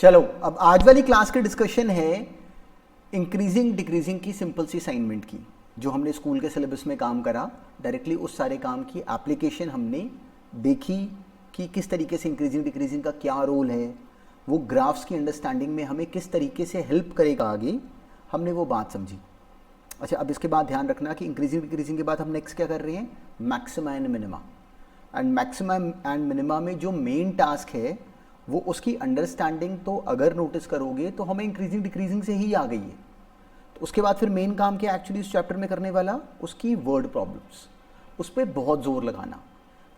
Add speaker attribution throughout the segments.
Speaker 1: चलो अब आज वाली क्लास की डिस्कशन है इंक्रीजिंग डिक्रीजिंग की सिंपल सी असाइनमेंट की, जो हमने स्कूल के सिलेबस में काम करा। डायरेक्टली उस सारे काम की एप्लीकेशन हमने देखी कि किस तरीके से इंक्रीजिंग डिक्रीजिंग का क्या रोल है, वो ग्राफ्स की अंडरस्टैंडिंग में हमें किस तरीके से हेल्प करेगा आगे, हमने वो बात समझी। अच्छा, अब इसके बाद ध्यान रखना कि इंक्रीजिंग डिक्रीजिंग के बाद हम नेक्स्ट क्या कर रहे हैं, maxima and minima. And maxima and minima में जो मेन टास्क है वो उसकी अंडरस्टैंडिंग तो अगर नोटिस करोगे तो हमें इंक्रीजिंग डिक्रीजिंग से ही आ गई है। तो उसके बाद फिर मेन काम क्या एक्चुअली इस चैप्टर में करने वाला, उसकी वर्ड प्रॉब्लम्स, उस पर बहुत जोर लगाना।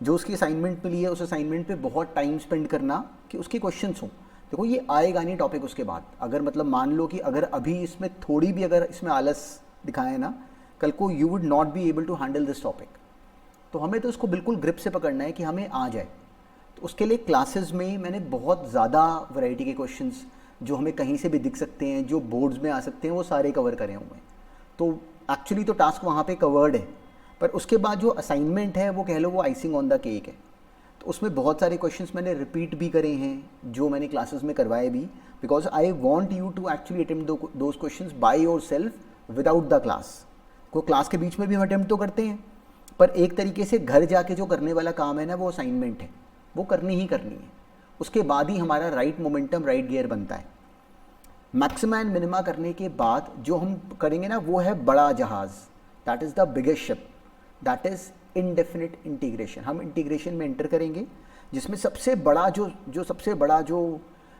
Speaker 1: जो उसकी असाइनमेंट मिली है उस असाइनमेंट पे बहुत टाइम स्पेंड करना कि उसके क्वेश्चंस हों। देखो ये आएगा नहीं टॉपिक उसके बाद, अगर मतलब मान लो कि अगर अभी इसमें थोड़ी भी अगर इसमें आलस दिखाए ना, कल को you would not be able to handle this topic. तो हमें तो इसको बिल्कुल ग्रिप से पकड़ना है कि हमें आ जाए। तो उसके लिए क्लासेस में मैंने बहुत ज़्यादा वैरायटी के क्वेश्चंस जो हमें कहीं से भी दिख सकते हैं, जो बोर्ड्स में आ सकते हैं, वो सारे कवर करे हुए हैं। तो एक्चुअली तो टास्क वहाँ पे कवर्ड है, पर उसके बाद जो असाइनमेंट है वो कह लो वो आइसिंग ऑन द केक है। तो उसमें बहुत सारे क्वेश्चंस मैंने रिपीट भी करे हैं जो मैंने क्लासेस में करवाए भी, because I want you to actually attempt those questions by yourself without the class. को क्लास के बीच में भी हम अटेम्प्ट तो करते हैं, पर एक तरीके से घर जाके जो करने वाला काम है ना, वो असाइनमेंट है, वो करनी ही करनी है। उसके बाद ही हमारा राइट मोमेंटम राइट गियर बनता है। मैक्सिमा एंड मिनिमा करने के बाद जो हम करेंगे ना वो है बड़ा जहाज, that is the biggest ship, that is indefinite integration. हम इंटीग्रेशन में एंटर करेंगे जिसमें सबसे बड़ा जो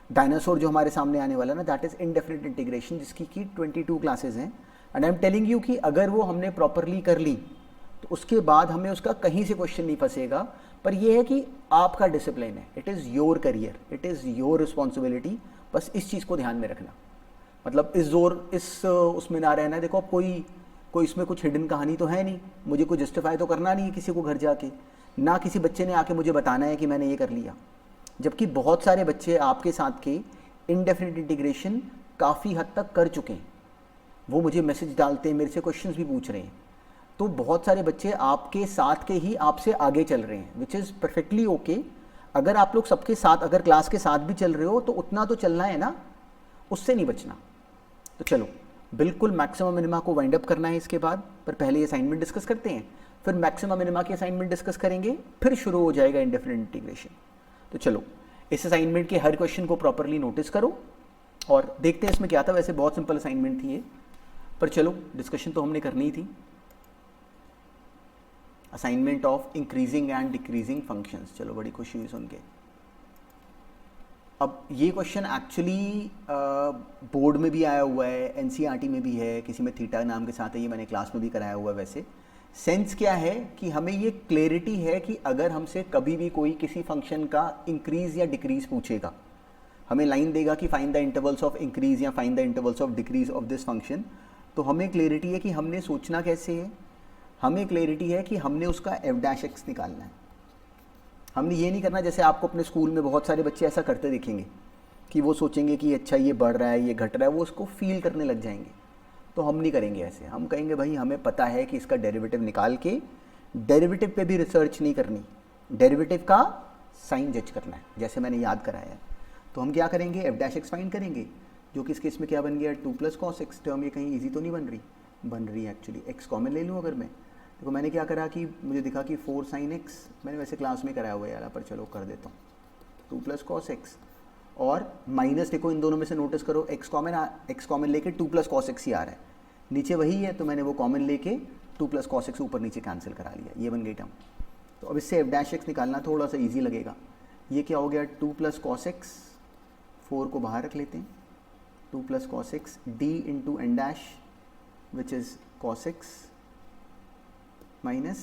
Speaker 1: डायनासोर जो हमारे सामने आने वाला ना, दैट इज़ इनडेफिनिट इंटीग्रेशन, जिसकी की 22 क्लासेज हैं। And I am telling you कि अगर वो हमने प्रॉपरली कर ली तो उसके बाद हमें उसका कहीं से क्वेश्चन नहीं फंसेगा। पर यह है कि आपका डिसिप्लिन है, it is your career, it is your responsibility. बस इस चीज़ को ध्यान में रखना, मतलब इस उसमें ना रहना। देखो अब कोई इसमें कुछ हिडन कहानी तो है नहीं, मुझे कोई जस्टिफाई तो करना नहीं है किसी को घर जाके, ना किसी बच्चे ने आके मुझे बताना है कि मैंने ये कर लिया। जबकि बहुत सारे बच्चे आपके साथ के इनडेफिनिट इंटीग्रेशन काफ़ी हद तक कर चुके हैं, वो मुझे मैसेज डालते हैं, मेरे से क्वेश्चंस भी पूछ रहे हैं। तो बहुत सारे बच्चे आपके साथ के ही आपसे आगे चल रहे हैं, विच इज़ परफेक्टली ओके। अगर आप लोग सबके साथ, अगर क्लास के साथ भी चल रहे हो तो उतना तो चलना है ना, उससे नहीं बचना। तो चलो बिल्कुल मैक्सिमम मिनिमा को वाइंड अप करना है इसके बाद, पर पहले असाइनमेंट डिस्कस करते हैं, फिर मैक्सिमम मिनिमा की असाइनमेंट डिस्कस करेंगे, फिर शुरू हो जाएगा इंडेफिनिट इंटीग्रेशन। तो चलो इस असाइनमेंट के हर क्वेश्चन को प्रॉपरली नोटिस करो और देखते हैं इसमें क्या था। वैसे बहुत सिंपल असाइनमेंट थी ये, पर चलो डिस्कशन तो हमने करनी ही थी। Assignment of increasing and decreasing functions, चलो बड़ी खुशी हुई सुन के। अब ये क्वेश्चन एक्चुअली बोर्ड में भी आया हुआ है, एनसीईआरटी में भी है, किसी में थीटा नाम के साथ है, ये मैंने क्लास में भी कराया हुआ है। वैसे सेंस क्या है कि हमें ये क्लैरिटी है कि अगर हमसे कभी भी कोई किसी फंक्शन का इंक्रीज या डिक्रीज पूछेगा, हमें लाइन देगा कि find the intervals of increase या find the intervals of decrease of this function, तो हमें क्लैरिटी है कि हमने सोचना कैसे है, हमें क्लैरिटी है कि हमने उसका f' निकालना है। हमने ये नहीं करना, जैसे आपको अपने स्कूल में बहुत सारे बच्चे ऐसा करते दिखेंगे कि वो सोचेंगे कि अच्छा ये बढ़ रहा है, ये घट रहा है, वो उसको फील करने लग जाएंगे। तो हम नहीं करेंगे ऐसे, हम कहेंगे भाई हमें पता है कि इसका डेरिवेटिव निकाल के, डेरिवेटिव पे भी रिसर्च नहीं करनी, डेरिवेटिव का साइन जज करना है, जैसे मैंने याद कराया है। तो हम क्या करेंगे, f' फाइंड करेंगे, जो कि इस केस में क्या बन गया 2 + cos x। टर्म ये कहीं ईजी तो नहीं बन रही है एक्चुअली, x कॉमन ले लूँ अगर मैं। देखो मैंने क्या करा कि मुझे दिखा कि 4 sin x, मैंने वैसे क्लास में कराया हुआ है यार, पर चलो कर देता हूँ 2 + cos x। और माइनस देखो इन दोनों में से नोटिस करो, x कॉमन लेके 2 + cos x ही आ रहा है, नीचे वही है, तो मैंने वो कॉमन लेके 2 + cos x ऊपर नीचे कैंसिल करा लिया, ये बन गई टर्म। तो अब इससे f' निकालना थोड़ा सा ईजी लगेगा। ये क्या हो गया 2 + cos x, 4 को बाहर रख लेते हैं, 2 + cos x d × n' which is cos x minus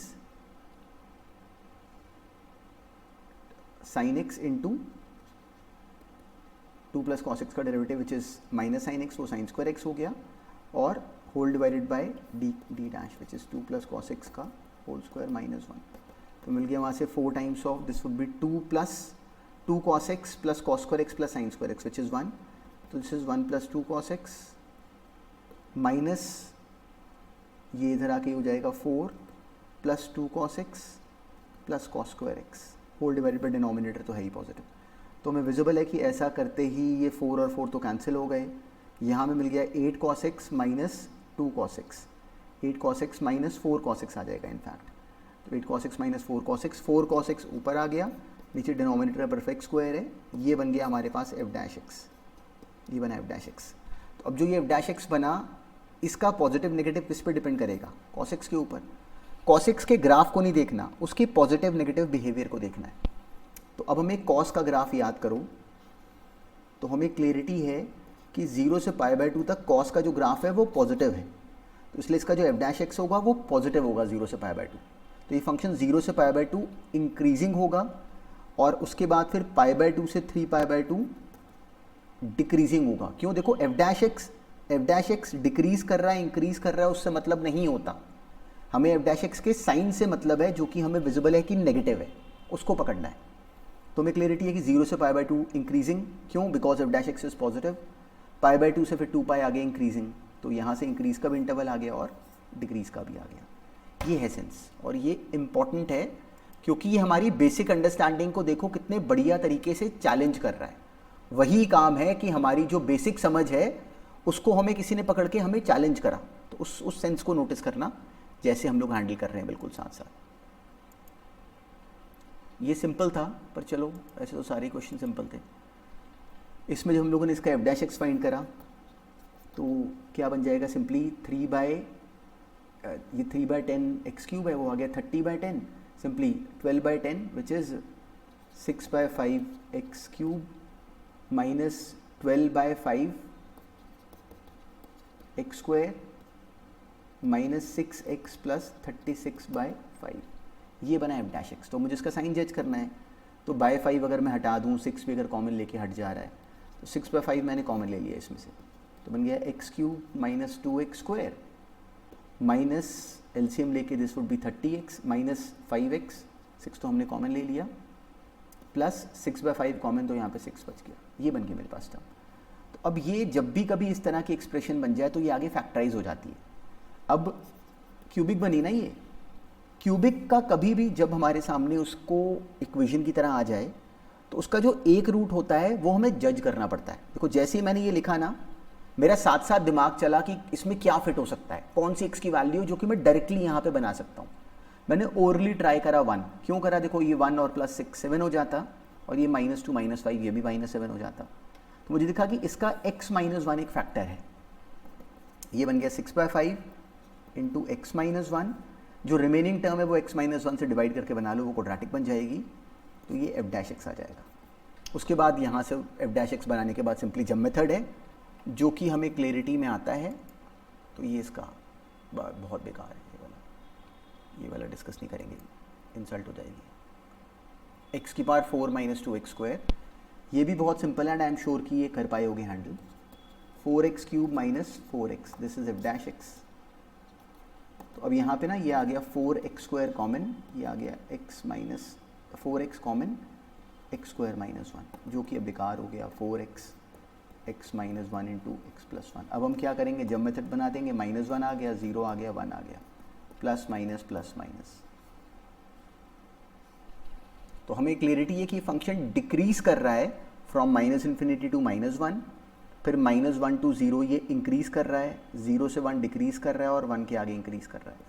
Speaker 1: sin x into 2 + cos x का derivative which is minus sin x, वो sin स्क्वायर x हो गया, और whole divided by d' which is 2 + cos x का whole स्क्वायर -1। तो मिल गया वहाँ से 4 times of this would be 2 cos x + cos square x + sin square x which is 1। तो this is 1 + 2 cos x minus ये इधर आके हो जाएगा 4 + 2 cos x + cos square x, whole divided by denominator तो है ही पॉजिटिव। तो हमें विजिबल है कि ऐसा करते ही ये 4 और 4 तो कैंसिल हो गए, यहाँ में मिल गया 8 cos x minus 2 cos x, 8 cos x minus 4 cos x आ जाएगा इनफैक्ट। तो 8 cos x minus 4 cos x, 4 cos x ऊपर आ गया, नीचे डिनोमिनेटर परफेक्ट स्क्वायर है, ये बन गया हमारे पास f डैश x, ये बना f डैश x। तो अब जो ये f डैश x बना, इसका पॉजिटिव नेगेटिव किस पे डिपेंड करेगा? cos x के ऊपर। cos x के ग्राफ को नहीं देखना, उसके पॉजिटिव नेगेटिव बिहेवियर को देखना है। तो अब हमें cos का ग्राफ याद करो, तो हमें क्लियरिटी है कि 0 से π/2 तक cos का जो ग्राफ है वो पॉजिटिव है, तो इसलिए इसका जो f डैश x होगा वो पॉजिटिव होगा 0 से π/2। तो ये फंक्शन 0 से π/2 इंक्रीजिंग होगा और उसके बाद फिर π/2 से 3π/2 डिक्रीजिंग होगा। क्यों? देखो f डैश एक्स डिक्रीज कर रहा है, इंक्रीज कर रहा है, उससे मतलब नहीं होता। हमें f डैश एक्स के साइन से मतलब है, जो कि हमें विजिबल है कि नेगेटिव है, उसको पकड़ना है। तो हमें क्लियरिटी है कि 0 से π/2 इंक्रीजिंग, क्यों? Because f dash x is positive. π/2 से फिर 2π आ गया इंक्रीजिंग, तो यहाँ से इंक्रीज का भी इंटरवल आ गया और डिक्रीज का भी आ गया। ये है सेंस, और ये इंपॉर्टेंट है क्योंकि ये हमारी बेसिक अंडरस्टैंडिंग को देखो कितने बढ़िया तरीके से चैलेंज कर रहा है। वही काम है कि हमारी जो बेसिक समझ है उसको हमें किसी ने पकड़ के हमें चैलेंज करा, तो उस सेंस को नोटिस करना जैसे हम लोग हैंडल कर रहे हैं बिल्कुल साथ साथ। ये सिंपल था, पर चलो ऐसे तो सारे क्वेश्चन सिंपल थे। इसमें जो हम लोगों ने इसका f डैश एक्स फाइंड करा, तो क्या बन जाएगा? सिंपली ये 3/10 x क्यूब है, वो आ गया 30/10, simply 12/10 which is 6/5 x cube minus 12/5 x square minus 6x plus 36/5, ये बना f डैश एक्स। तो मुझे इसका साइन जज करना है, तो बाय 5 अगर मैं हटा दूँ, 6 भी अगर कॉमन लेके हट जा रहा है, तो 6/5 मैंने कॉमन ले लिया इसमें से, तो बन गया x cube minus 2x square minus LCM लेके this would be 30x minus 5x, 6 तो हमने कॉमन ले लिया, प्लस 6/5 कॉमन, तो यहाँ पे 6 बच गया। ये बन गया मेरे पास टर्म। तो अब ये जब भी कभी इस तरह की एक्सप्रेशन बन जाए तो ये आगे फैक्टराइज हो जाती है। अब क्यूबिक बनी ना, ये क्यूबिक का कभी भी जब हमारे सामने उसको इक्वेशन की तरह आ जाए, तो उसका जो एक रूट होता है वो हमें जज करना पड़ता है। देखो जैसे ही मैंने ये लिखा ना, मेरा साथ साथ दिमाग चला कि इसमें क्या फिट हो सकता है, कौन सी x की वैल्यू जो कि मैं डायरेक्टली यहाँ पे बना सकता हूँ। मैंने ओरली ट्राई करा 1, क्यों करा? देखो ये 1 और प्लस 6 7 हो जाता, और ये -2 -5 ये भी -7 हो जाता। तो मुझे दिखा कि इसका x - 1 एक फैक्टर है, ये बन गया 6/5 इंटू x - 1, जो रिमेनिंग टर्म है वो x - 1 से डिवाइड करके बना लो, वो क्वाड्रेटिक बन जाएगी, तो ये f डैश एक्स आ जाएगा। उसके बाद यहाँ से f डैश एक्स बनाने के बाद सिंपली जब मेथड है, जो कि हमें क्लियरिटी में आता है, तो ये इसका बहुत बेकार है, ये वाला डिस्कस नहीं करेंगे, इंसल्ट हो जाएगी। x की पावर 4 - 2x स्क्वायर, ये भी बहुत सिंपल है एंड आई एम श्योर कि ये कर पाए होगे handle. 4x cube minus 4x, this is f dash x. तो अब यहाँ पे ना ये आ गया 4x स्क्वायर कॉमन, ये आ गया x minus 4x common x square minus 1, जो कि अब बेकार हो गया 4x x minus 1 into x plus 1। अब हम क्या करेंगे? जब मेथड बना देंगे, -1 आ गया, 0 आ गया, 1 आ गया, प्लस माइनस प्लस माइनस। तो हमें क्लियरिटी है कि फंक्शन डिक्रीज कर रहा है फ्रॉम -∞ टू -1, फिर -1 टू 0 ये इंक्रीज कर रहा है, 0 से 1 डिक्रीज कर रहा है और 1 के आगे इंक्रीज कर रहा है।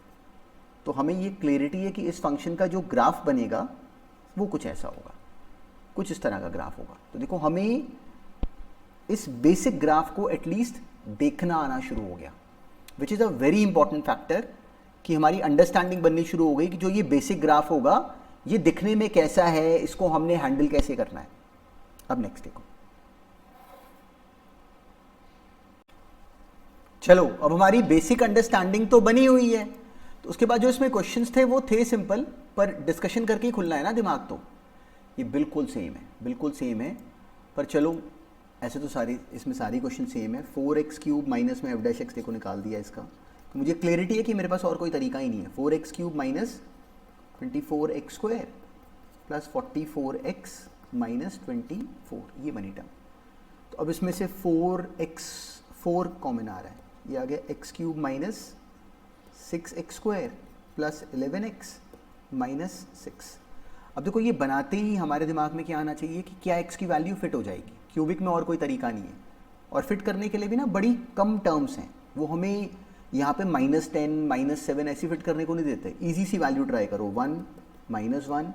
Speaker 1: तो हमें ये क्लियरिटी है कि इस फंक्शन का जो ग्राफ बनेगा वो कुछ ऐसा होगा, कुछ इस तरह का ग्राफ होगा। तो देखो हमें इस बेसिक ग्राफ को एटलीस्ट देखना आना शुरू हो गया, which is a very important factor, कि हमारी अंडरस्टैंडिंग बननी शुरू हो गई कि जो ये बेसिक ग्राफ होगा ये दिखने में कैसा है, इसको हमने हैंडल कैसे करना है। अब नेक्स्ट देखो, चलो अब हमारी बेसिक अंडरस्टैंडिंग तो बनी हुई है, तो उसके बाद जो इसमें क्वेश्चंस थे वो थे सिंपल, पर डिस्कशन करके ही खुलना है ना दिमाग, तो ये बिल्कुल सेम है, बिल्कुल सेम है। पर चलो ऐसे तो सारी इसमें सारी क्वेश्चन सेम है। 4x क्यूब माइनस में f डैश एक्स देखो निकाल दिया इसका, तो मुझे क्लियरिटी है कि मेरे पास और कोई तरीका ही नहीं है। 4x cube minus 24x square plus 44x minus 24, ये बनी टर्म। तो अब इसमें से 4 कॉमन आ रहा है, ये आ गया x cube minus 6x square plus 11x minus 6। अब देखो ये बनाते ही हमारे दिमाग में क्या आना चाहिए कि क्या x की वैल्यू फिट हो जाएगी, क्यूबिक में और कोई तरीका नहीं है। और फिट करने के लिए भी ना बड़ी कम टर्म्स हैं, वो हमें यहाँ पे -10 -7 ऐसी फिट करने को नहीं देते। ईजी सी वैल्यू ट्राई करो, 1 -1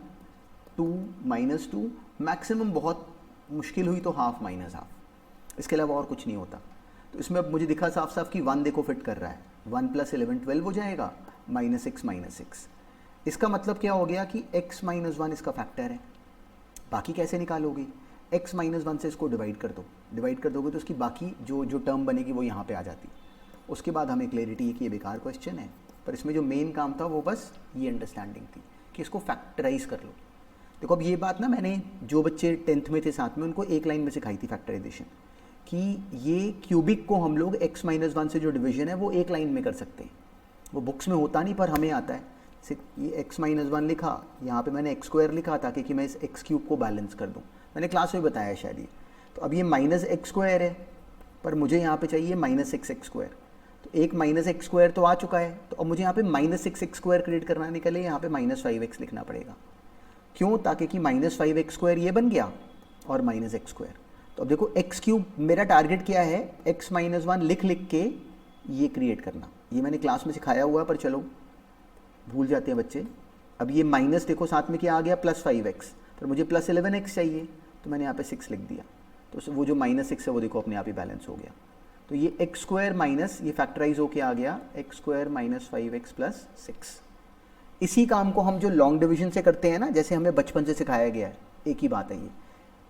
Speaker 1: 2 -2, मैक्सिमम बहुत मुश्किल हुई तो हाफ -हाफ, इसके अलावा और कुछ नहीं होता। तो इसमें अब मुझे दिखा साफ साफ कि 1 देखो फिट कर रहा है, 1 + 11 12 हो जाएगा, -6 -6। इसका मतलब क्या हो गया कि x - 1 इसका फैक्टर है। बाकी कैसे निकालोगे, x - 1 से इसको डिवाइड कर दो, डिवाइड कर दोगे तो उसकी बाकी जो टर्म बनेगी वो यहाँ पे आ जाती। उसके बाद हमें क्लैरिटी है कि ये बेकार क्वेश्चन है, पर इसमें जो मेन काम था वो बस ये अंडरस्टैंडिंग थी कि इसको फैक्टराइज कर लो। देखो अब ये बात ना मैंने जो बच्चे 10th में थे साथ में उनको एक लाइन में सिखाई थी फैक्टराइजेशन, कि ये क्यूबिक को हम लोग x - 1 से जो डिवीजन है वो एक लाइन में कर सकते हैं। वो बुक्स में होता नहीं पर हमें आता है। ये x - 1 लिखा, यहाँ पे मैंने x² लिखा ताकि कि मैं इस x³ को बैलेंस कर दूँ। मैंने क्लास में बताया शायद ये। तो अब ये -x² है, पर मुझे यहाँ पे चाहिए -6x²। तो एक -x² तो आ चुका है, तो अब मुझे यहाँ पे -6x² क्रिएट करने के लिए यहाँ पे -5x लिखना पड़ेगा। क्यों, ताकि कि -5x² ये बन गया और -x²। तो अब देखो x³ मेरा टारगेट क्या है, x - 1 लिख के ये क्रिएट करना। ये मैंने क्लास में सिखाया हुआ है पर चलो भूल जाते हैं बच्चे। अब ये माइनस देखो साथ में क्या आ गया, +5x, पर मुझे +11x चाहिए तो मैंने यहाँ पे 6 लिख दिया। तो वो जो -6 है वो देखो अपने आप ही बैलेंस हो गया। तो ये x² माइनस ये फैक्टराइज होके आ गया x² - 5x + 6। इसी काम को हम जो लॉन्ग डिवीजन से करते हैं ना, जैसे हमें बचपन से सिखाया गया है, एक ही बात है ये।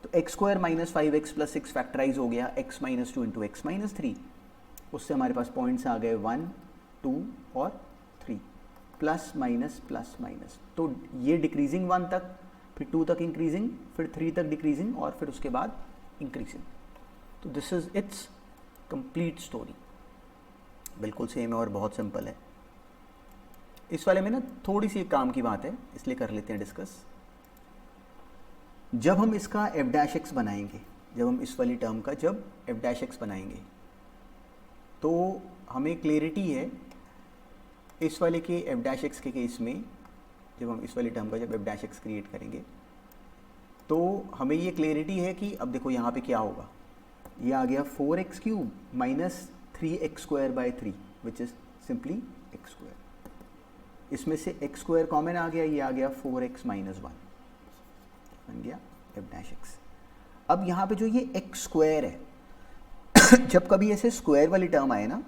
Speaker 1: तो x² - 5x + 6 फैक्टराइज हो गया x - 2 × x - 3। उससे हमारे पास पॉइंट्स आ गए 1 2 और 3, प्लस माइनस। तो ये डिक्रीजिंग 1 तक, फिर 2 तक इंक्रीजिंग, फिर 3 तक डिक्रीजिंग और फिर उसके बाद इंक्रीजिंग। तो this is it's complete story. बिल्कुल सेम है और बहुत सिंपल है। इस वाले में ना थोड़ी सी काम की बात है, इसलिए कर लेते हैं डिस्कस। जब हम इसका f' बनाएंगे, जब हम इस वाली टर्म का जब f' बनाएंगे तो हमें क्लैरिटी है इस वाले के f' के केस में, जब हम इस वाली टर्म का जब f' क्रिएट करेंगे तो हमें ये क्लैरिटी है कि अब देखो यहाँ पे क्या होगा, ये आ गया 4x³ - 3x² / 3 which is simply x²। इसमें से x² कॉमन आ गया, ये आ गया 4x - 1 बन गया f'। अब यहाँ पे जो ये x² है जब कभी ऐसे स्क्वायर वाली टर्म आए ना,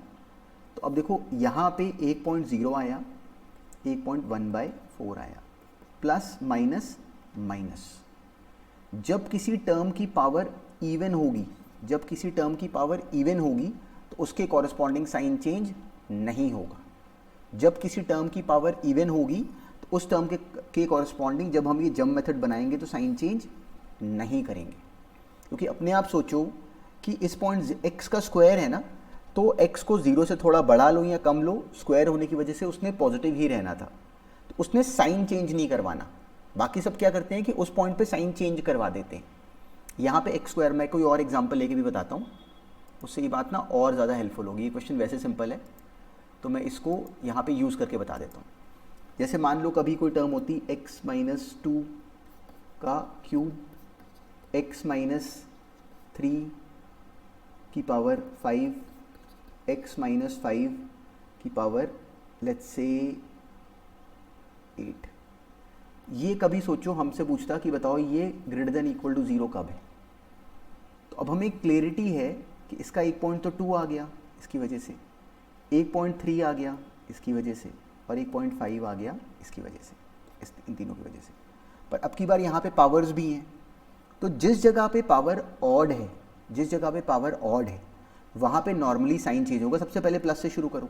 Speaker 1: तो अब देखो यहाँ पे 1.0 आया, 1.1/4 आया, प्लस माइनस। जब किसी टर्म की पावर इवन होगी, जब किसी टर्म की पावर इवन होगी तो उसके कॉरस्पॉन्डिंग साइन चेंज नहीं होगा। जब किसी टर्म की पावर इवन होगी तो उस टर्म के कॉरस्पॉन्डिंग जब हम ये जम मेथड बनाएंगे तो साइन चेंज नहीं करेंगे। क्योंकि अपने आप सोचो कि इस पॉइंट x का स्क्वायर है ना, तो x को 0 से थोड़ा बढ़ा लो या कम लो, स्क्वायर होने की वजह से उसने पॉजिटिव ही रहना था, तो उसने साइन चेंज नहीं करवाना। बाकी सब क्या करते हैं कि उस पॉइंट पे साइन चेंज करवा देते हैं। यहाँ पे x², मैं कोई और एग्जांपल लेके भी बताता हूँ, उससे ये बात ना और ज़्यादा हेल्पफुल होगी। ये क्वेश्चन वैसे सिंपल है तो मैं इसको यहाँ पे यूज़ करके बता देता हूँ। जैसे मान लो कभी कोई टर्म होती x - 2 का क्यूब, x - 3 की पावर 5, x - 5 की पावर लेट्स से 8। ये कभी सोचो हमसे पूछता कि बताओ ये > 0 कब है। तो अब हमें क्लैरिटी है कि इसका एक पॉइंट तो 2 आ गया इसकी वजह से, 1.3 आ गया इसकी वजह से, और 1.5 आ गया इसकी वजह से, इन तीनों की वजह से। पर अब की बार यहाँ पे पावर्स भी हैं, तो जिस जगह पे पावर ऑड है, जिस जगह पे पावर ऑड है वहाँ पे नॉर्मली साइन चेंज होगा। सबसे पहले प्लस से शुरू करो।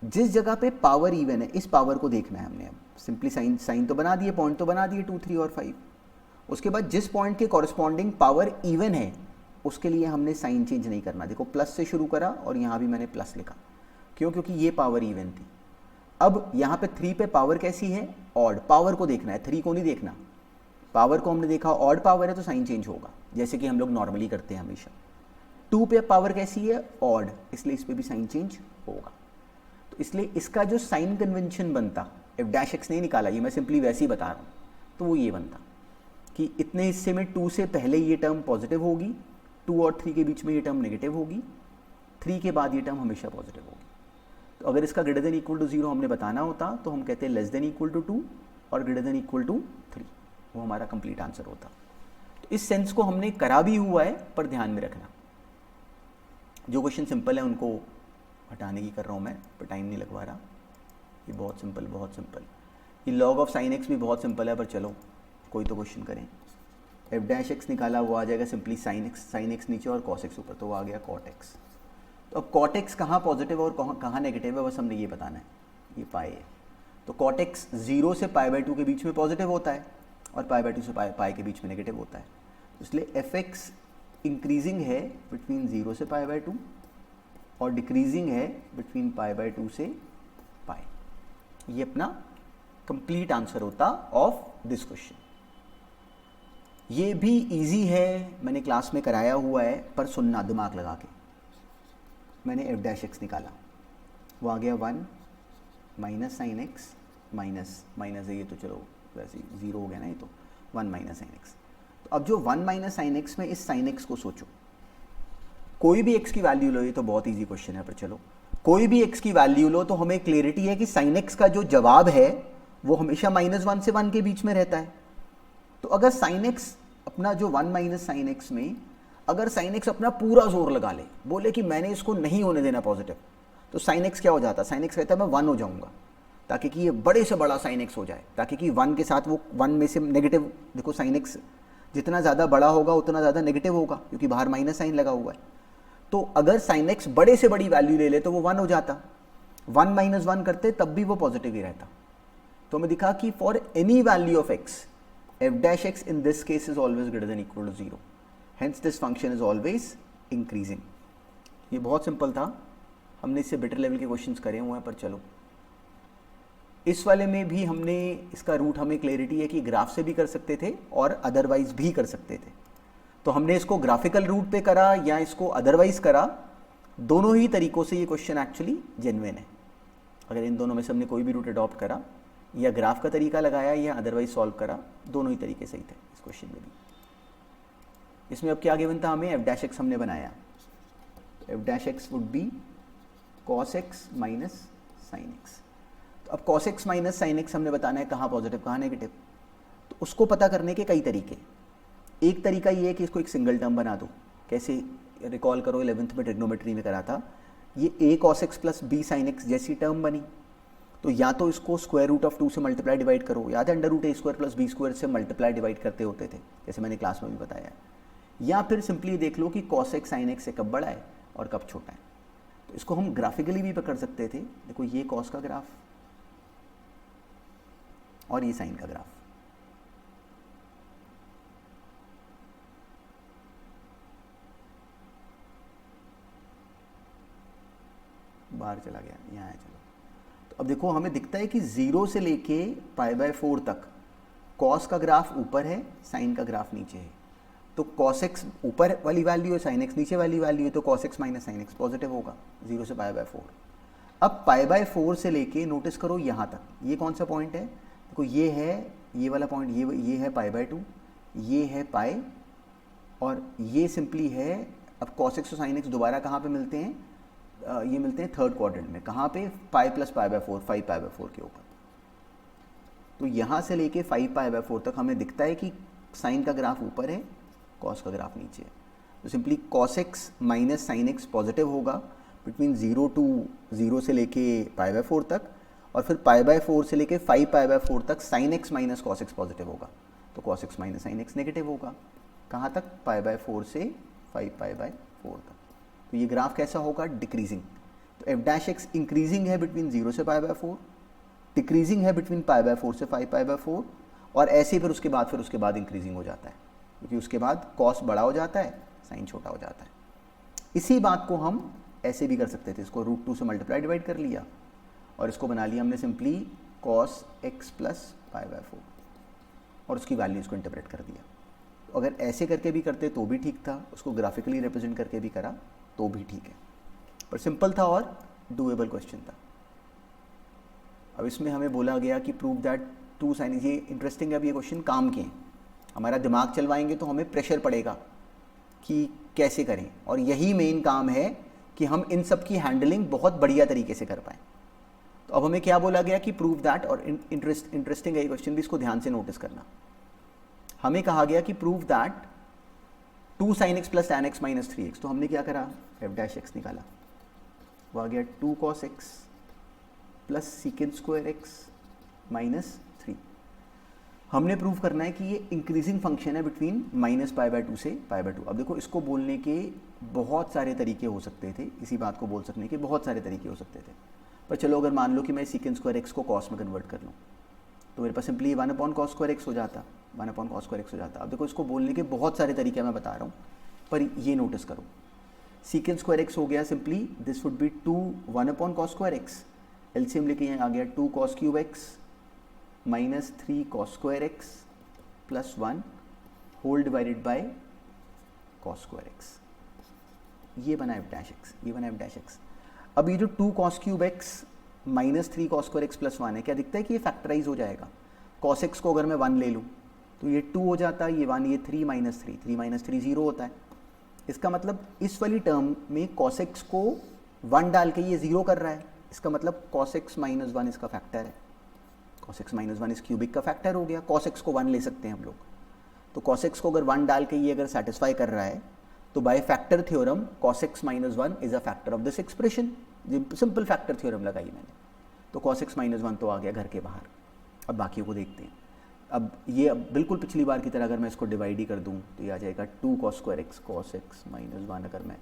Speaker 1: जिस जगह पे पावर इवन है, इस पावर को देखना है हमने। अब सिंपली साइन तो बना दिए, पॉइंट तो बना दिए 2, 3 और 5। उसके बाद जिस पॉइंट के कॉरस्पॉन्डिंग पावर इवन है उसके लिए हमने साइन चेंज नहीं करना। देखो प्लस से शुरू करा और यहाँ भी मैंने प्लस लिखा, क्यों? क्योंकि ये पावर इवन थी। अब यहाँ पे 3 पे पावर कैसी है? ऑड। पावर को देखना है, 3 को नहीं देखना। पावर को हमने देखा ऑड पावर है तो साइन चेंज होगा, जैसे कि हम लोग नॉर्मली करते हैं हमेशा। 2 पे पावर कैसी है? ऑड, इसलिए इस पे भी साइन चेंज होगा। तो इसलिए इसका जो साइन कन्वेंशन बनता, f' नहीं निकाला, ये मैं सिंपली वैसे ही बता रहा हूँ। तो वो ये बनता कि इतने हिस्से में 2 से पहले ये टर्म पॉजिटिव होगी, 2 और 3 के बीच में ये टर्म नेगेटिव होगी, 3 के बाद ये टर्म हमेशा पॉजिटिव होगी। तो अगर इसका ग्रेटर देन इक्वल टू 0 हमने बताना होता तो हम कहते हैं लेस देन इक्वल टू 2 और ग्रेटर देन इक्वल टू 3, वो हमारा कंप्लीट आंसर होता। तो इस सेंस को हमने करा भी हुआ है, पर ध्यान में रखना जो क्वेश्चन सिंपल है उनको हटाने की कर रहा हूँ मैं, पर टाइम नहीं लगवा रहा। ये बहुत सिंपल, बहुत सिंपल। ये लॉग ऑफ साइन एक्स भी बहुत सिंपल है, पर चलो कोई तो क्वेश्चन करें। एफ डैश एक्स निकाला, वो आ जाएगा सिंपली साइन एक्स नीचे और कॉस एक्स ऊपर, तो वो आ गया कॉट एक्स। तो अब कॉट एक्स कहाँ पॉजिटिव और कहाँ नेगेटिव है बस हमने ये बताना है। ये पाई है, तो कॉट एक्स 0 से π/2 के बीच में पॉजिटिव होता है और π/2 से पाई के बीच में नेगेटिव होता है। इसलिए एफ एक्स इंक्रीजिंग है बिटवीन 0 से π/2 और डिक्रीजिंग है बिटवीन π/2 से पाई। ये अपना कंप्लीट आंसर होता ऑफ दिस क्वेश्चन। ये भी इजी है, मैंने क्लास में कराया हुआ है, पर सुनना दिमाग लगा के। मैंने एफ डैश एक्स निकाला, वो आ गया 1 माइनस साइन एक्स माइनस है, ये तो चलो वैसे 0 हो गया ना, ये तो 1 माइनस साइन एक्स। तो अब जो 1 माइनस साइन एक्स में इस साइन एक्स को सोचो, कोई भी एक्स की वैल्यू लो, ये तो बहुत इजी क्वेश्चन है, पर चलो कोई भी एक्स की वैल्यू लो तो हमें क्लियरिटी है कि साइन एक्स का जो जवाब है वो हमेशा -1 से 1 के बीच में रहता है। तो अगर साइन एक्स अपना जो 1 माइनस साइन एक्स में अगर साइन एक्स अपना पूरा जोर लगा ले, बोले कि मैंने इसको नहीं होने देना पॉजिटिव, तो साइन एक्स क्या हो जाता है? साइन एक्स कहता है मैं 1 हो जाऊंगा, ताकि कि ये बड़े से बड़ा साइन एक्स हो जाए, ताकि कि 1 के साथ वो 1 में से नेगेटिव, देखो साइन एक्स जितना ज़्यादा बड़ा होगा उतना ज़्यादा नेगेटिव होगा, क्योंकि बाहर माइनस साइन लगा हुआ है। तो अगर साइन एक्स बड़े से बड़ी वैल्यू ले ले तो वो 1 हो जाता, 1 माइनस 1 करते तब भी वो पॉजिटिव ही रहता। तो हमें दिखा कि for any value of x, f dash x in this case is always greater than equal to 0, hence this function is always increasing. ये बहुत सिंपल था, हमने इससे बेटर लेवल के क्वेश्चंस करे हुए हैं, पर चलो इस वाले में भी हमने इसका रूट, हमें क्लैरिटी है कि ग्राफ से भी कर सकते थे और अदरवाइज भी कर सकते थे। तो हमने इसको ग्राफिकल रूट पे करा या इसको अदरवाइज करा, दोनों ही तरीकों से ये क्वेश्चन एक्चुअली जेन्युइन है। अगर इन दोनों में से हमने कोई भी रूट अडॉप्ट करा, या ग्राफ का तरीका लगाया या अदरवाइज सॉल्व करा, दोनों ही तरीके सही थे इस क्वेश्चन में भी। इसमें अब क्या गिवन था हमें? एफ डैश एक्स हमने बनाया, F dash x would be cos x minus sine x. तो अब cos x minus sine x हमने बताना है कहाँ पॉजिटिव कहाँ नेगेटिव। तो उसको पता करने के कई तरीके। एक तरीका ये है कि इसको एक सिंगल टर्म बना दो। कैसे? रिकॉल करो 11th में ट्रिग्नोमेट्री में करा था, ये a cos x plus b sin x जैसी टर्म बनी। तो या तो इसको स्क्वायर रूट ऑफ 2 से मल्टीप्लाई डिवाइड करो, याद है under root a square plus b square से मल्टीप्लाई डिवाइड करते होते थे, जैसे मैंने क्लास में भी बताया। या फिर सिंपली देख लो कि cos x sin x से कब बड़ा है और कब छोटा है। तो इसको हम ग्राफिकली भी पकड़ सकते थे। देखो ये cos का ग्राफ और ये साइन का ग्राफ, बाहर चला गया, यहाँ है। चलो तो अब देखो हमें दिखता है कि 0 से लेके π/4 तक cos का ग्राफ ऊपर है, साइन का ग्राफ नीचे है। तो cos x ऊपर वाली वैल्यू है, साइन x नीचे वाली वैल्यू है, तो cos x minus sine x positive होगा 0 से π/4। अब π/4 से लेके नोटिस करो यहाँ तक, ये कौन सा पॉइंट है? देखो ये है, ये वाला पॉइंट, ये है π/2, ये है पाई, और ये सिंपली है। अब cos x और साइन x दोबारा कहाँ पे मिलते हैं? ये मिलते हैं थर्ड क्वाड्रेंट में। कहाँ पे? पाई प्लस π/4, 5π/4 के ऊपर। तो यहाँ से लेके 5π/4 तक हमें दिखता है कि साइन का ग्राफ ऊपर है, कॉस का ग्राफ नीचे है। तो simply cos x minus sine x positive होगा बिटवीन 0 से लेके π/4 तक, और फिर π/4 से लेके 5π/4 तक sine x minus cos x positive होगा। तो cos x minus sine x negative होगा। कहाँ तक? π/4 से 5π/4 तक। तो ये ग्राफ कैसा होगा? डिक्रीजिंग। तो एफ डैश एक्स इंक्रीजिंग है बिटवीन 0 से π/4, डिक्रीजिंग है बिटवीन π/4 से 5π/4, और ऐसे फिर उसके बाद इंक्रीजिंग हो जाता है, क्योंकि उसके बाद कॉस बड़ा हो जाता है, साइन छोटा हो जाता है। इसी बात को हम ऐसे भी कर सकते थे, इसको √2 से मल्टीप्लाई डिवाइड कर लिया और इसको बना लिया हमने सिंपली cos x प्लस π/4, और उसकी वैल्यूज को इंटरप्रेट कर दिया। तो अगर ऐसे करके भी करते तो भी ठीक था, उसको ग्राफिकली रिप्रेजेंट करके भी करा तो भी ठीक है, पर सिंपल था और डूएबल क्वेश्चन था। अब इसमें हमें बोला गया कि प्रूव दैट टू साइन, ये इंटरेस्टिंग है। अब ये क्वेश्चन काम के हैं, हमारा दिमाग चलवाएंगे तो हमें प्रेशर पड़ेगा कि कैसे करें, और यही मेन काम है कि हम इन सब की हैंडलिंग बहुत बढ़िया तरीके से कर पाएँ। तो अब हमें क्या बोला गया कि प्रूव दैट, और इंटरेस्टिंग है ये क्वेश्चन भी, इसको ध्यान से नोटिस करना। हमें कहा गया कि prove that 2 sin x plus tan x minus 3x, तो हमने क्या करा, f डैश x निकाला, वो आ गया 2 cos x plus secant square x minus 3। हमने प्रूव करना है कि ये इंक्रीजिंग फंक्शन है बिटवीन -π/2 से π/2। अब देखो, इसको बोलने के बहुत सारे तरीके हो सकते थे, इसी बात को बोल सकने के बहुत सारे तरीके हो सकते थे, पर चलो अगर मान लो कि मैं सीकेंड स्क्वायर x को cos में कन्वर्ट कर लूँ, तो मेरे पास सिंपली 1/cos स्क्वायर x हो जाता, 1/cos स्क्वायर x हो जाता। अब देखो, इसको बोलने के बहुत सारे तरीके मैं बता रहा हूँ, पर ये नोटिस करो, सीकेंड स्क्वायर x हो गया simply, this would be 2 1/cos square x, LCM लेके यहाँ आ गया 2 cos cube x minus 3 cos square x plus 1 whole divided by cos square x, ये बना f डैश x, ये बना f डैश x। अब ये जो 2 cos cube x minus 3 cos square x plus 1 है, क्या दिखता है कि ये फैक्टराइज हो जाएगा। cos x को अगर मैं 1 ले लूँ तो ये 2 हो जाता है, ये 1, ये 3 माइनस 3, 3 माइनस 3 0 होता है। इसका मतलब इस वाली टर्म में cos x को 1 डाल के ये 0 कर रहा है, इसका मतलब cos x माइनस 1 इसका फैक्टर है, cos x माइनस 1 इस क्यूबिक का फैक्टर हो गया। cos x को 1 ले सकते हैं हम लोग, तो cos x को अगर 1 डाल के ये अगर सेटिस्फाई कर रहा है, तो by factor theorem cos x minus 1 is a factor of this expression. Simple factor theorem लगाई मैंने, तो cos x माइनस 1 तो आ गया घर के बाहर। अब बाकी को देखते हैं। अब ये बिल्कुल पिछली बार की तरह अगर मैं इसको डिवाइड ही कर दूं तो ये आ जाएगा 2 cos square x, cos x minus 1 अगर मैं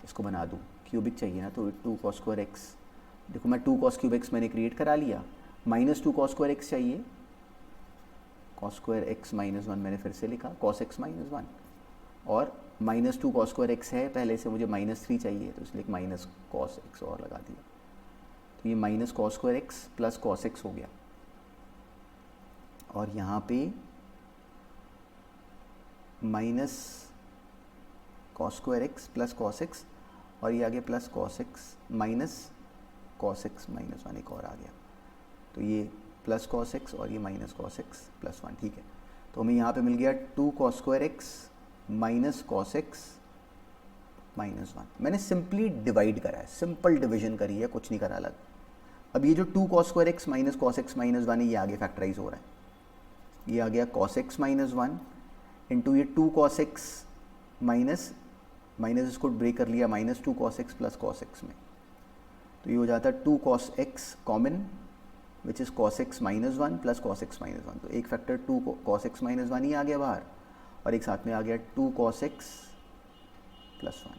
Speaker 1: इसको बना दूं, क्यूबिक चाहिए ना, तो 2 cos स्क्वायर x, देखो मैं 2 cos क्यूब x मैंने क्रिएट करा लिया, माइनस 2 cos स्क्वायर x चाहिए, cos स्क्वायर x माइनस 1 मैंने फिर से लिखा, cos x माइनस 1, और माइनस 2 cos स्क्वायर x है पहले से, मुझे माइनस 3 चाहिए, तो इसलिए माइनस cos x और लगा दिया, तो ये minus cos square x plus cos x हो गया, और यहाँ पे minus cos square x plus cos x, और ये आगे plus cos x minus cos x minus 1 एक और आ गया, तो ये प्लस cos x और ये माइनस cos x प्लस 1, ठीक है। तो हमें यहाँ पे मिल गया 2 cos square x minus cos x minus 1। मैंने सिंपली डिवाइड करा है, सिंपल डिवीजन करी है, कुछ नहीं करा अलग। अब ये जो 2 cos square x minus cos x minus 1 है, ये आगे फैक्टराइज हो रहा है, ये आ गया cos x माइनस 1 इंटू ये 2 cos x माइनस इसको ब्रेक कर लिया, minus 2 cos x plus cos x में, तो ये हो जाता है 2 cos x common which is cos x minus 1 plus cos x minus 1, तो एक फैक्टर 2 cos x माइनस 1 ही आ गया बाहर, और एक साथ में आ गया 2 cos x प्लस 1,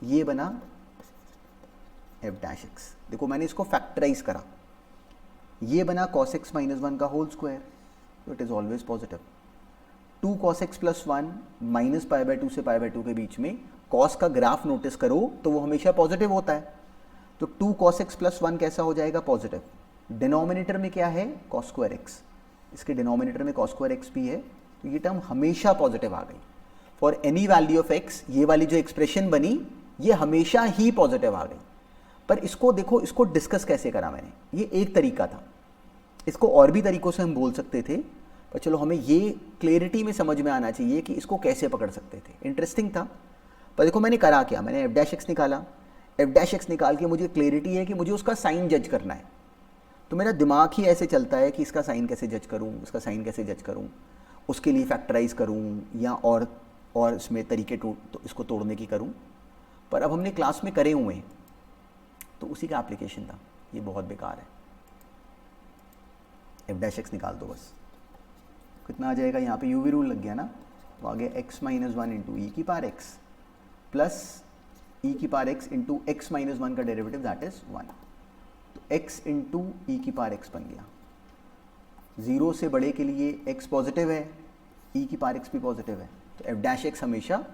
Speaker 1: ये बना f डैश x। देखो मैंने इसको फैक्टराइज करा, ये बना cos x माइनस 1 का होल स्क्वायर, तो it is always positive. 2 cos x plus 1 minus π/2 से π/2 के बीच में cos का ग्राफ नोटिस करो तो वो हमेशा पॉजिटिव होता है, तो 2 cos x प्लस 1 कैसा हो जाएगा, पॉजिटिव। डिनोमिनेटर में क्या है, cos स्क्वायर x, इसके डिनोमिनेटर में cos स्क्वायर x भी है, तो ये टर्म हमेशा पॉजिटिव आ गई। For any value of x, ये वाली जो एक्सप्रेशन बनी ये हमेशा ही पॉजिटिव आ गई। पर इसको देखो, इसको डिस्कस कैसे करा मैंने, ये एक तरीका था, इसको और भी तरीकों से हम बोल सकते थे, पर चलो हमें ये क्लैरिटी में समझ में आना चाहिए कि इसको कैसे पकड़ सकते थे। इंटरेस्टिंग था, पर देखो मैंने करा क्या, मैंने f डैश x निकाला, f डैश x निकाल के मुझे क्लैरिटी है कि मुझे उसका साइन जज करना है, तो मेरा दिमाग ही ऐसे चलता है कि इसका साइन कैसे जज करूँ, इसका साइन कैसे जज करूँ, उसके लिए फैक्टराइज करूँ या और इसमें तरीके तो इसको तोड़ने की करूँ। पर अब हमने क्लास में करे हुए हैं तो उसी का एप्लीकेशन था, ये बहुत बेकार है। f डैश x निकाल दो बस, कितना आ जाएगा, यहाँ पे यू वी रूल लग गया ना, तो आ गया x माइनस 1 इंटू ई की पावर x प्लस ई की power x into x minus 1 का डेरिवेटिव दैट इज 1, तो x इंटू ई की पावर x बन गया। 0 से बड़े के लिए x पॉजिटिव है, ई की पावर x भी पॉजिटिव है, तो f डैश x हमेशा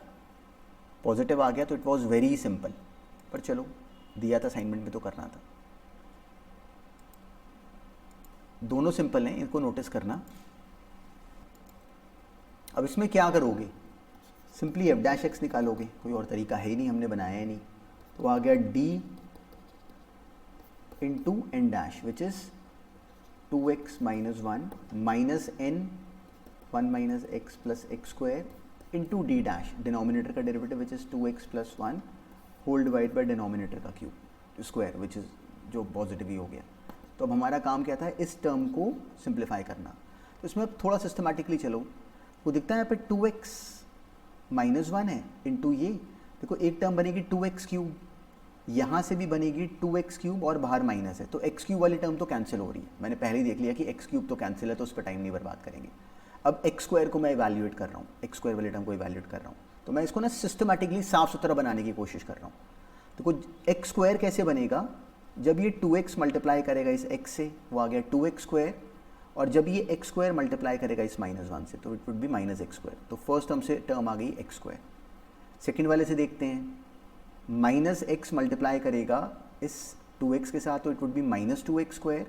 Speaker 1: पॉजिटिव आ गया, तो इट वॉज वेरी सिंपल। पर चलो दिया था असाइनमेंट में तो करना था, दोनों सिंपल हैं, इनको नोटिस करना। अब इसमें क्या करोगे, सिंपली f डैश x निकालोगे, कोई और तरीका है ही नहीं, हमने बनाया ही नहीं, तो आ गया d into n dash which is 2x minus 1 minus n 1 minus x plus x square into d dash, denominator का derivative which is 2x plus 1 whole divide by denominator का क्यूब स्क्वायर विच इज़ जो positive ही हो गया। तो अब हमारा काम क्या था, इस टर्म को सिंप्लीफाई करना। तो इसमें अब थोड़ा सिस्टमैटिकली चलो, वो दिखता है यहाँ पे 2x माइनस 1 है इंटू ये, देखो एक टर्म बनेगी 2x क्यूब, यहाँ से भी बनेगी 2x क्यूब और बाहर माइनस है, तो x क्यूब वाली टर्म तो कैंसिल हो रही है। मैंने पहले ही देख लिया कि x क्यूब तो कैंसिल है, तो उस पर टाइम नहीं बर्बाद करेंगे। अब x स्क्वायर को मैं इवैल्यूएट कर रहा हूँ, x स्क्वायर वाली टर्म को इवैल्यूएट कर रहा हूँ, तो मैं इसको ना सिस्टमैटिकली साफ सुथरा बनाने की कोशिश कर रहा हूँ। देखो x स्क्वायर कैसे बनेगा, जब ये 2x मल्टीप्लाई करेगा इस x से, वो आ गया 2x स्क्वायर, और जब ये x स्क्वायर मल्टीप्लाई करेगा इस माइनस 1 से, तो it would be minus x square. तो फर्स्ट टर्म से टर्म आ गई x स्क्वायर। सेकेंड वाले से देखते हैं, माइनस एक्स मल्टीप्लाई करेगा इस 2x के साथ, तो it would be minus 2x square,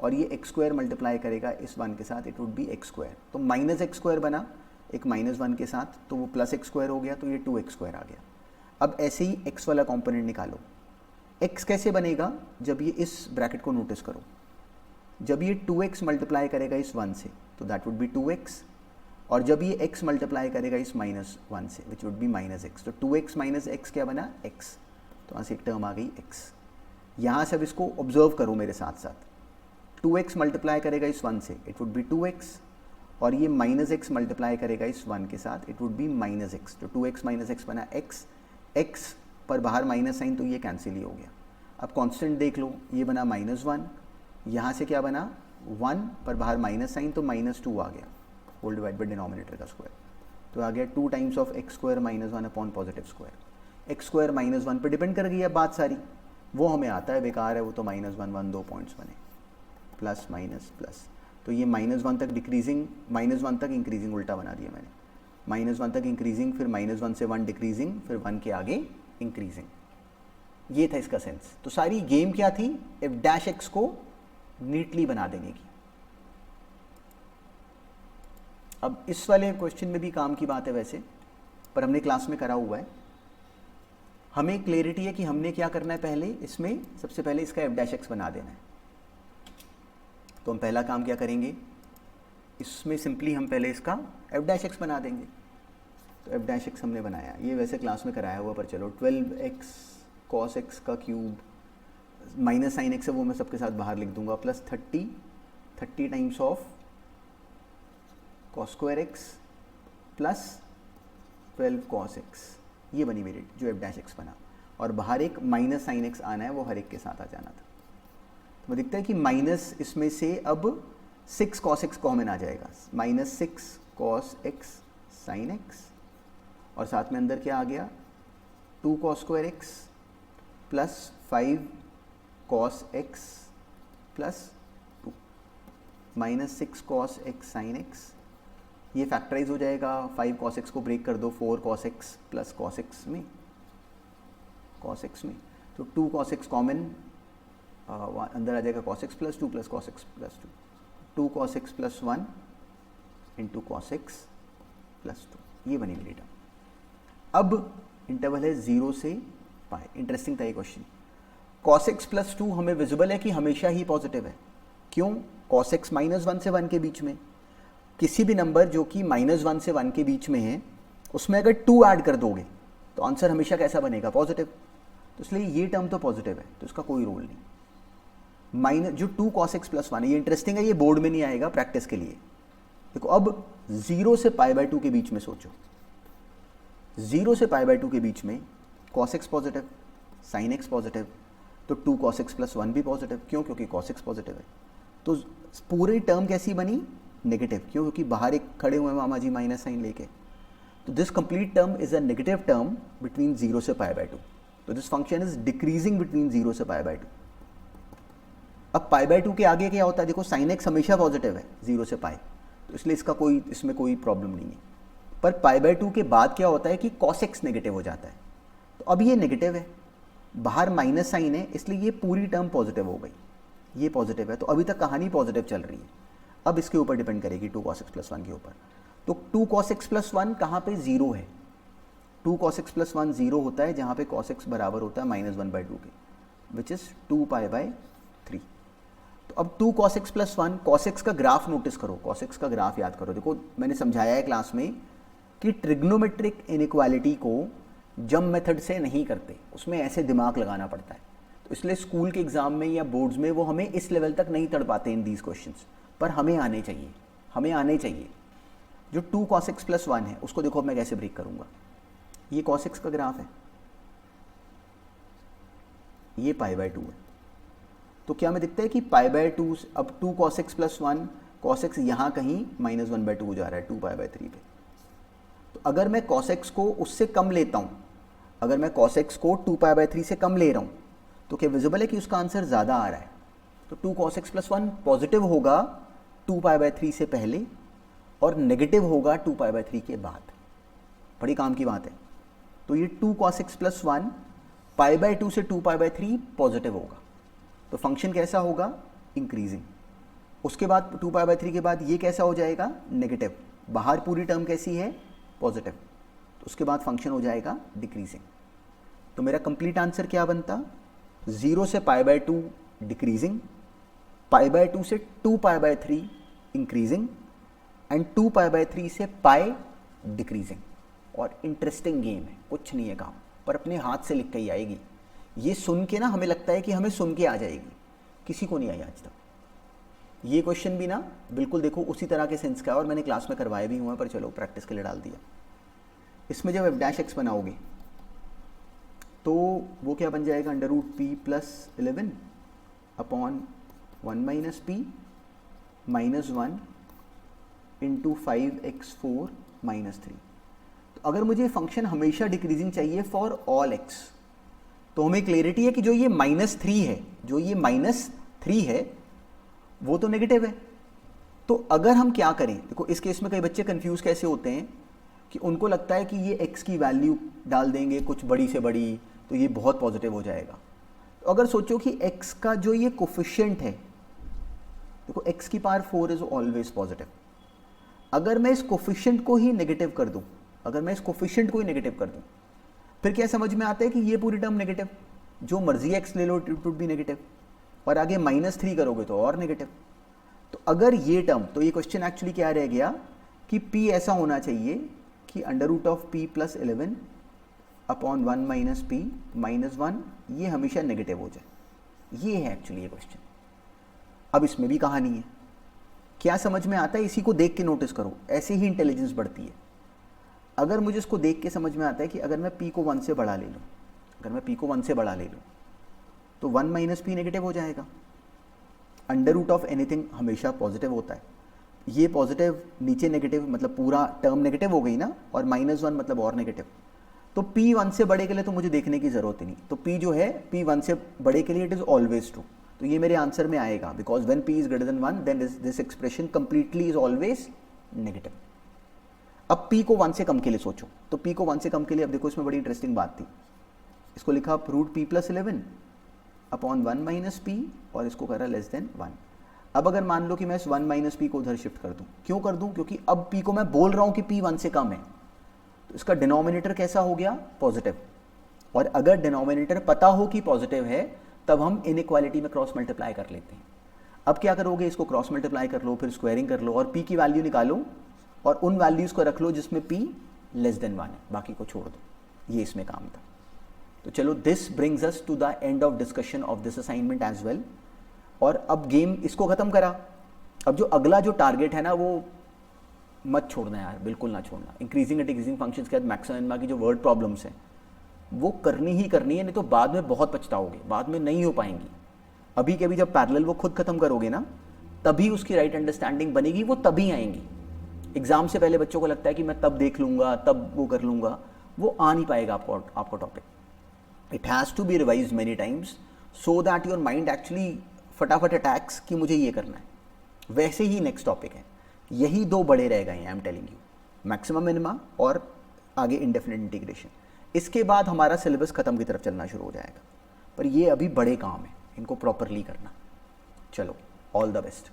Speaker 1: और ये x स्क्वायर मल्टीप्लाई करेगा इस 1 के साथ, it would be x square. तो माइनस एक्स स्क्वायर बना एक माइनस 1 के साथ, तो वो प्लस एक्स स्क्वायर हो गया, तो ये 2x स्क्वायर आ गया। अब ऐसे ही x वाला कॉम्पोनेंट निकालो। x कैसे बनेगा, जब ये इस ब्रैकेट को नोटिस करो, जब ये 2x मल्टीप्लाई करेगा इस 1 से, तो दैट वुड बी 2x, और जब ये x मल्टीप्लाई करेगा इस माइनस 1 से, which would be minus x, तो 2x माइनस एक्स क्या बना, x। तो यहाँ से एक टर्म आ गई x। यहाँ से अब इसको ऑब्जर्व करो मेरे साथ साथ, 2x मल्टीप्लाई करेगा इस 1 से, इट वुड बी 2x, और ये माइनस एक्स मल्टीप्लाई करेगा इस 1 के साथ, it would be minus x. तो 2x माइनस एक्स बना x, x पर बाहर माइनस साइन, तो ये कैंसिल ही हो गया। अब कांस्टेंट देख लो, ये बना माइनस 1, यहाँ से क्या बना 1 पर बाहर माइनस साइन, तो माइनस 2 आ गया होल डिवाइड बाय डिनोमिनेटर का स्क्वायर। तो आ गया 2 times of x square minus 1 upon positive square. X square minus 1 पर डिपेंड कर गई है बात सारी, वो हमें आता है, बेकार है वो, तो माइनस 1 1 2 पॉइंट्स बने, प्लस माइनस प्लस। तो ये माइनस 1 तक डिक्रीजिंग, माइनस 1 तक इंक्रीजिंग उल्टा बना दिया मैंने, माइनस 1 तक इंक्रीजिंग, फिर माइनस 1 से 1 डिक्रीजिंग, फिर 1 के आगे इंक्रीजिंग। ये था इसका सेंस। तो सारी गेम क्या थी, एफ डैश एक्स को नीटली बना देने की। अब इस वाले क्वेश्चन में भी काम की बात है वैसे, पर हमने क्लास में करा हुआ है। हमें क्लैरिटी है कि हमने क्या करना है, पहले इसमें सबसे पहले इसका एफ डैश एक्स बना देना है। तो हम पहला काम क्या करेंगे, इसमें सिंपली हम पहले इसका एफ डैश एक्स बना देंगे। तो एफ डैश एक्स हमने बनाया, ये वैसे क्लास में कराया हुआ, पर चलो 12x cos x का क्यूब माइनस साइन एक्स है, वो मैं सबके साथ बाहर लिख दूंगा, plus 30 times of cos square x plus 12 cos x, ये बनी मेरी जो एफ डैश एक्स बना, और बाहर एक माइनस साइन एक्स आना है, वो हर एक के साथ आ जाना था। तो दिखता है कि माइनस इसमें से अब 6 cos x कॉमन आ जाएगा, minus 6 cos x sine x, और साथ में अंदर क्या आ गया 2 cos square x plus 5 cos x plus 2 minus 6 cos x sine x, ये फैक्टराइज हो जाएगा, 5 cos x को ब्रेक कर दो 4 cos x plus cos x में, तो 2 cos x कॉमन अंदर आ जाएगा, cos x plus 2 plus cos x plus 2 cos x plus 1 into cos x plus 2, ये बनी मेरी टर्म। अब इंटरवल है 0 से पाई। इंटरेस्टिंग था ये क्वेश्चन। cos x प्लस 2 हमें विजिबल है कि हमेशा ही पॉजिटिव है। क्यों, cos x माइनस 1 से 1 के बीच में, किसी भी नंबर जो कि माइनस 1 से 1 के बीच में है, उसमें अगर 2 ऐड कर दोगे तो आंसर हमेशा कैसा बनेगा, पॉजिटिव। तो इसलिए ये टर्म तो पॉजिटिव है, तो इसका कोई रोल नहीं। माइनस जो 2 cos x प्लस 1 है, ये इंटरेस्टिंग है, ये बोर्ड में नहीं आएगा, प्रैक्टिस के लिए। देखो अब 0 से π/2 के बीच में सोचो, 0 से π/2 के बीच में cos x positive, sin x positive, तो 2 cos x प्लस 1 भी पॉजिटिव। क्यों, क्योंकि cos x पॉजिटिव है। तो पूरी टर्म कैसी बनी, नेगेटिव। क्यों, क्योंकि बाहर एक खड़े हुए मामा जी माइनस साइन लेके। तो this complete term is a negative term between 0 से π/2। तो this function is decreasing between 0 से π/2। अब π/2 के आगे क्या होता है, देखो sin x हमेशा पॉजिटिव है 0 से π, तो इसलिए इसमें कोई प्रॉब्लम नहीं है। पर π/2 के बाद क्या होता है कि cos x नेगेटिव हो जाता है। तो अब ये नेगेटिव है, बाहर माइनस साइन है, इसलिए ये पूरी टर्म पॉजिटिव हो गई, ये पॉजिटिव है। तो अभी तक कहानी पॉजिटिव चल रही है। अब इसके ऊपर डिपेंड करेगी 2 cos x प्लस 1 के ऊपर। तो 2 cos x प्लस 1 कहाँ पे 0 है, 2 cos x प्लस 1 0 होता है जहाँ पे cos x बराबर होता है -1/2 के, विच इज़ 2 π/3। तो अब 2 cos x plus 1, cos x का ग्राफ नोटिस करो, cos x का ग्राफ याद करो। देखो मैंने समझाया है क्लास में कि ट्रिग्नोमेट्रिक इनइक्वालिटी को जम मेथड से नहीं करते, उसमें ऐसे दिमाग लगाना पड़ता है। तो इसलिए स्कूल के एग्जाम में या बोर्ड्स में वो हमें इस लेवल तक नहीं तड़ पाते इन दीज क्वेश्चंस, पर हमें आने चाहिए, हमें आने चाहिए। जो 2 cos x प्लस 1 है उसको देखो अब मैं कैसे ब्रेक करूंगा। ये cos x का ग्राफ है, ये π/2 है, तो क्या हमें दिखता है कि π/2, अब 2 cos x plus 1, cos x यहाँ कहीं -1/2 हो जा रहा है 2π/3 पे। तो अगर मैं cos x को उससे कम लेता हूँ, अगर मैं cos x को 2π/3 से कम ले रहा हूँ, तो क्या विजिबल है कि उसका आंसर ज़्यादा आ रहा है। तो 2 cos x प्लस 1 पॉजिटिव होगा 2π/3 से पहले और नेगेटिव होगा 2π/3 के बाद। बड़ी काम की बात है। तो ये 2 cos x प्लस 1 π/2 से 2π/3 पॉजिटिव होगा, तो फंक्शन कैसा होगा, इंक्रीजिंग। उसके बाद 2π/3 के बाद ये कैसा हो जाएगा, नेगेटिव। बाहर पूरी टर्म कैसी है, पॉजिटिव, तो उसके बाद फंक्शन हो जाएगा डिक्रीजिंग। तो मेरा कंप्लीट आंसर क्या बनता, 0 से π/2 डिक्रीजिंग, π/2 से 2π/3 इंक्रीजिंग एंड 2π/3 से पाई डिक्रीजिंग। और इंटरेस्टिंग गेम है, कुछ नहीं है काम, पर अपने हाथ से लिख के ही आएगी। ये सुन के ना हमें लगता है कि हमें सुन के आ जाएगी, किसी को नहीं आई आज तक। ये क्वेश्चन भी ना बिल्कुल देखो उसी तरह के सेंस का है, और मैंने क्लास में करवाए भी हुए हैं, पर चलो प्रैक्टिस के लिए डाल दिया। इसमें जब f' बनाओगे तो वो क्या बन जाएगा, √p + 11 अपॉन 1 - p -1 × 5x4 - 3। तो अगर मुझे फंक्शन हमेशा डिक्रीजिंग चाहिए फॉर ऑल x, तो हमें क्लियरिटी है कि जो ये -3 है, जो ये -3 है वो तो नेगेटिव है। तो अगर हम क्या करें, देखो इस केस में कई बच्चे कंफ्यूज कैसे होते हैं कि उनको लगता है कि ये x की वैल्यू डाल देंगे कुछ बड़ी से बड़ी तो ये बहुत पॉजिटिव हो जाएगा। तो अगर सोचो कि x का जो ये कोफिशिएंट है, देखो x की पावर 4 इज ऑलवेज पॉजिटिव। अगर मैं इस कोफिशिएंट को ही नेगेटिव कर दूं, अगर मैं इस कोफिशिएंट को ही नेगेटिव कर दूं, फिर क्या समझ में आता है कि ये पूरी टर्म नेगेटिव, जो मर्जी x ले लो इट वुड बी नेगेटिव, और आगे -3 करोगे तो और नेगेटिव। तो अगर ये टर्म, तो ये क्वेश्चन एक्चुअली क्या रह गया कि p ऐसा होना चाहिए कि √p + 11 अपॉन 1 - p -1 ये हमेशा नेगेटिव हो जाए। ये है एक्चुअली ये क्वेश्चन। अब इसमें भी कहानी है, क्या समझ में आता है, इसी को देख के नोटिस करो, ऐसे ही इंटेलिजेंस बढ़ती है। अगर मुझे इसको देख के समझ में आता है कि अगर मैं p को 1 से बड़ा ले लूँ, अगर मैं p को 1 से बड़ा ले लूँ तो 1 - p नेगेटिव हो जाएगा। √ एनीथिंग हमेशा पॉजिटिव होता है, ये पॉजिटिव नीचे नेगेटिव, मतलब पूरा टर्म नेगेटिव हो गई ना, और -1 मतलब और नेगेटिव। तो p 1 से बड़े के लिए तो मुझे देखने की जरूरत ही नहीं, तो p जो है p 1 से बड़े के लिए इट इज ऑलवेज ट्रू, तो ये मेरे आंसर में आएगा, because when p is greater than 1 then this expression completely is always negative. अब p को 1 से कम के लिए सोचो, तो p को 1 से कम के लिए, अब देखो इसमें बड़ी इंटरेस्टिंग बात थी, इसको लिखा √p + 11 अपॉन 1 - p और इसको करा <1। अब अगर मान लो कि मैं इस 1 - p को उधर शिफ्ट कर दूं, क्यों कर दूं, क्योंकि अब p को मैं बोल रहा हूं कि p 1 से कम है, तो इसका डिनोमिनेटर कैसा हो गया, पॉजिटिव। और अगर डिनोमिनेटर पता हो कि पॉजिटिव है तब हम इनइक्वालिटी में क्रॉस मल्टीप्लाई कर लेते हैं। अब क्या करोगे, इसको क्रॉस मल्टीप्लाई कर लो, फिर स्क्वायरिंग कर लो और p की वैल्यू निकालो और उन वैल्यूज को रख लो जिसमें p <1 है, बाकी को छोड़ दो। ये इसमें काम था। तो चलो, this brings us to the end of discussion of this assignment as well. और अब गेम इसको खत्म करा, अब जो अगला जो टारगेट है ना वो मत छोड़ना यार, बिल्कुल ना छोड़ना। इंक्रीजिंग एंड डिक्रीजिंग फंक्शंस के बाद मैक्सिमम मिनिमा की जो वर्ड प्रॉब्लम्स हैं वो करनी ही करनी है, नहीं तो बाद में बहुत पछताओगे, बाद में नहीं हो पाएंगी। अभी के अभी जब पैरेलल वो खुद खत्म करोगे ना, तभी उसकी राइट अंडरस्टैंडिंग बनेगी, वो तभी आएंगी। एग्जाम से पहले बच्चों को लगता है कि मैं तब देख लूंगा, तब वो कर लूंगा, वो आ नहीं पाएगा आपको topic. It has to be revised many times so that your mind actually फटाफट अटैक्स कि मुझे ये करना है। वैसे ही नेक्स्ट टॉपिक है, यही दो बड़े रह गए हैं, I am telling you, maximum minima और आगे इंडेफिनिट इंटीग्रेशन। इसके बाद हमारा सिलेबस खत्म की तरफ चलना शुरू हो जाएगा, पर ये अभी बड़े काम है, इनको प्रॉपरली करना। चलो, ऑल द बेस्ट।